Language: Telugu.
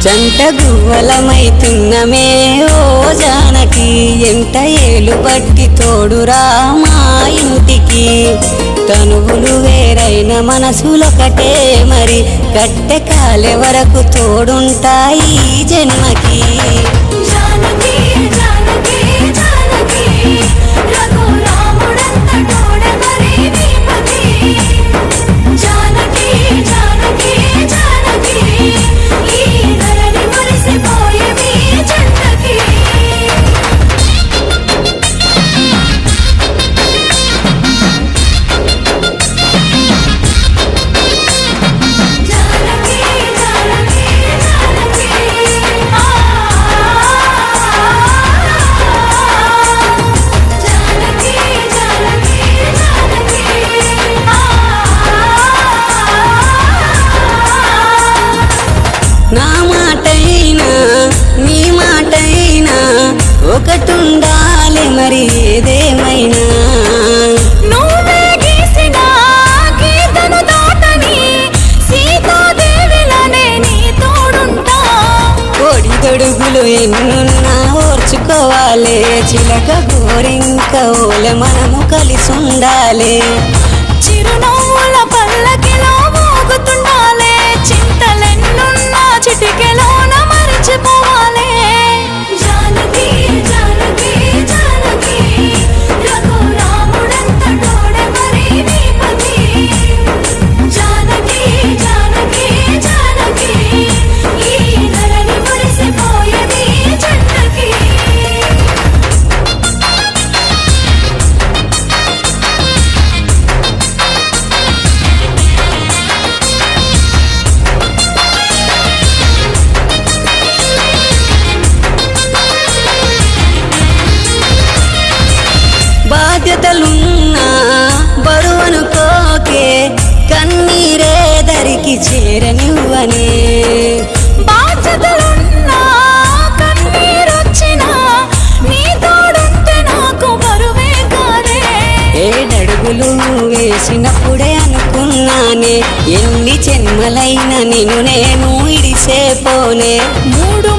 జంట గువ్వలమైతున్నమే ఓ జానకి ఎంట ఏలు బట్టి తోడురా మా ఇంటికి తనువులు వేరైన మనసులొకటే మరి కట్టె కాలే వరకు తోడుంటాయి జన్మకి నా మాటైనా నీ మాటైనా ఒకటుండాలి మరి ఏదేమైనా నువ్వే గీసిన గీతను దాటని సీతాదేవిలానే నీ తోడుంటా కోడిదొడుగులు ఎన్నున్నా ఓర్చుకోవాలి చిలక గోరింక ఓలె మనము కలిసి ఉండాలి చిరునవ్వుల పల్లకిలో మోగుతుండాలి చింతలెన్నున్నా చిటికెలోన మరిచిపోవాలి జానకి జానకి జానకి రఘురాముడంత తోడే మరి నీ పతి జానకి జానకి జానకి ఈ ధరణి మురిసిపోయే నీ జంటకి బాధ్యతలున్నా బరువనుకోకే కన్నీరే దరికి చేరనివ్వనే బాధ్యతలున్నా కన్నీరొచ్చినా నీ తోడుంటే నాకు బరువే కాదే ఏడడుగులు వేసినప్పుడే అనుకున్నానే ఎన్ని జన్మలైన నిన్ను నేను ఇడిసేపోనే మూడు